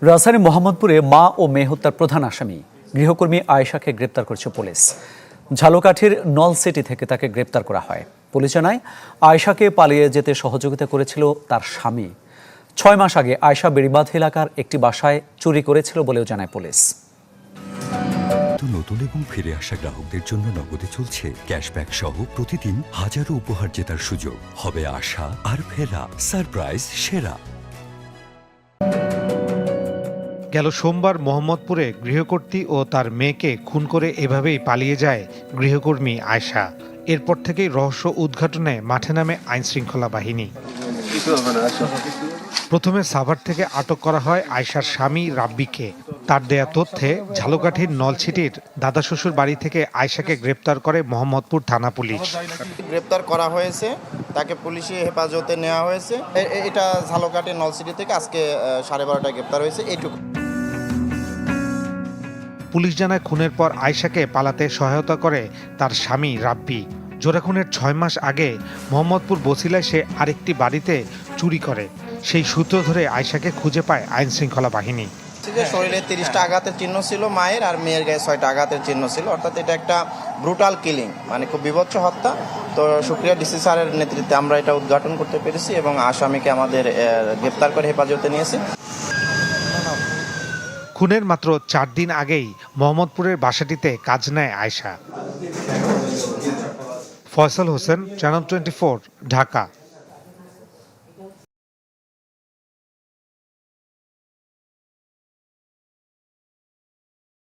রাজধানী মোহাম্মদপুরে মা ও মেয়ে হত্যার প্রধান আসামি গৃহকর্মী আয়েশাকে গ্রেপ্তার করেছে পুলিশ। ঝালকাঠির নলসিটি থেকে তাকে গ্রেপ্তার করা হয়। পুলিশ জানায়, আয়েশাকে পালিয়ে যেতে সহযোগিতা করেছিল তার স্বামী। ৬ মাস আগে আয়েশা বেড়িবাঁধ এলাকার একটি বাসায় চুরি করেছিল বলেও জানায় পুলিশ। নতুন এবং ফিরে আসা গ্রাহকদের জন্য নগদে চলছে ক্যাশব্যাক সহ প্রতিদিন হাজারো উপহার জেতার সুযোগ। হবে আশা আর ফেরা সারপ্রাইজ সেরা। গেল সোমবার মোহাম্মদপুরে গৃহকর্ত্রী ও তার মেয়েকে খুন করে এভাবেই পালিয়ে যায় গৃহকর্মী আয়েশা। এরপর থেকেই রহস্য উদ্ঘাটনে মাঠে নামে আইনশৃঙ্খলা বাহিনী। প্রথমে সাভার থেকে আটক করা হয় আয়েশার স্বামী রাব্বিকে। তার দেয়া তথ্যে ঝালকাঠির নলছিটির দাদা শ্বশুর বাড়ি থেকে আয়েশাকে গ্রেপ্তার করে মোহাম্মদপুর থানা পুলিশ। গ্রেপ্তার করা হয়েছে, তাকে পুলিশি হেফাজতে নেওয়া হয়েছে। এটা ঝালকাঠির নলছিটি থেকে আজকে 12:30টায় গ্রেপ্তার হয়েছে। এইটুকু। পুলিশ জানায়, খুনের পর আয়েশাকে পালাতে সহায়তা করে তার স্বামী রাব্বি। জোড়া খুনের ৬ মাস আগে মোহাম্মদপুর বছিলায় সে আরেকটি বাড়িতে চুরি করে। সেই সূত্র ধরে আয়েশাকে খুঁজে পায় আইনশৃঙ্খলা বাহিনী। শরীরে 30টা আঘাতের চিহ্ন ছিল মায়ের, আর মেয়ের গায়ে 6টা আঘাতের চিহ্ন ছিল। অর্থাৎ এটা একটা ব্রুটাল কিলিং, মানে খুব বীভৎস হত্যা। তো সুপ্রিয়া ডিসি স্যারের নেতৃত্বে আমরা এটা উদ্ঘাটন করতে পেরেছি এবং আসামিকে আমাদের গ্রেপ্তার করে হেফাজতে নিয়েছি। খুনের মাত্র 4 দিন আগেই মোহাম্মদপুরের বাসাটিতে কাজ নেয় আয়েশা। ফয়সাল হোসেন, চ্যানেল 24, ঢাকা।